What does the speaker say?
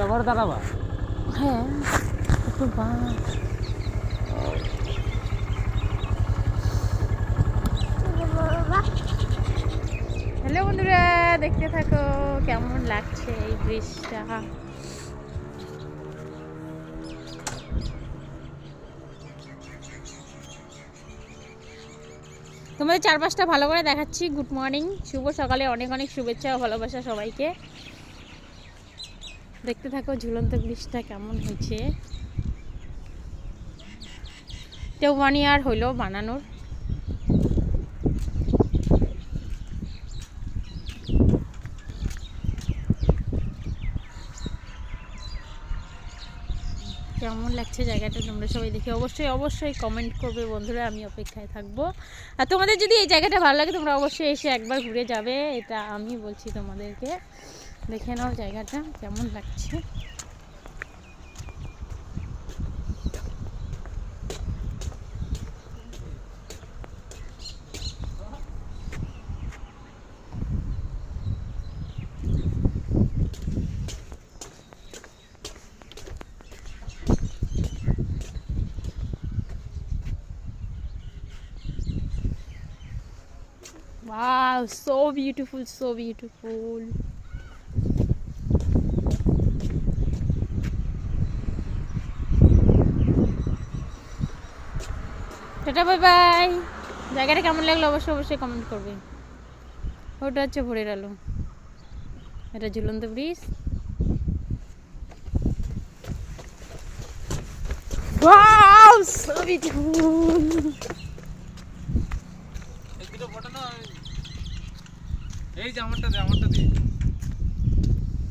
আবার দাঁড়াবা? হ্যাঁ একটু হ্যালো বন্ধুরা, দেখতে থাকো কেমন লাগছে এই ব্রিজটা। তোমাদের চারপাশটা ভালো করে দেখাচ্ছি। গুড মর্নিং, শুভ সকালে অনেক অনেক শুভেচ্ছা ও ভালোবাসা সবাইকে। দেখতে থাকো ঝুলন্ত ব্রিজটা কেমন হয়েছে। তো 1 ইয়ার হলো বানানোর। কেমন লাগছে জায়গাটা তোমরা সবাই দেখে অবশ্যই অবশ্যই কমেন্ট করবে বন্ধুরা, আমি অপেক্ষায় থাকবো। আর তোমাদের যদি এই জায়গাটা ভালো লাগে তোমরা অবশ্যই এসে একবার ঘুরে যাবে, এটা আমি বলছি তোমাদেরকে। দেখে নাও জায়গাটা কেমন লাগছে। Wow, so beautiful, so beautiful. Tata, bye bye. জায়গাটা কেমন লাগলো অবশ্যই অবশ্যই কমেন্ট করবে। ওটা হচ্ছে ভোরের আলো, এটা ঝুলন্ত ব্রিজ। Wow, so beautiful. এই যে আমারটা দে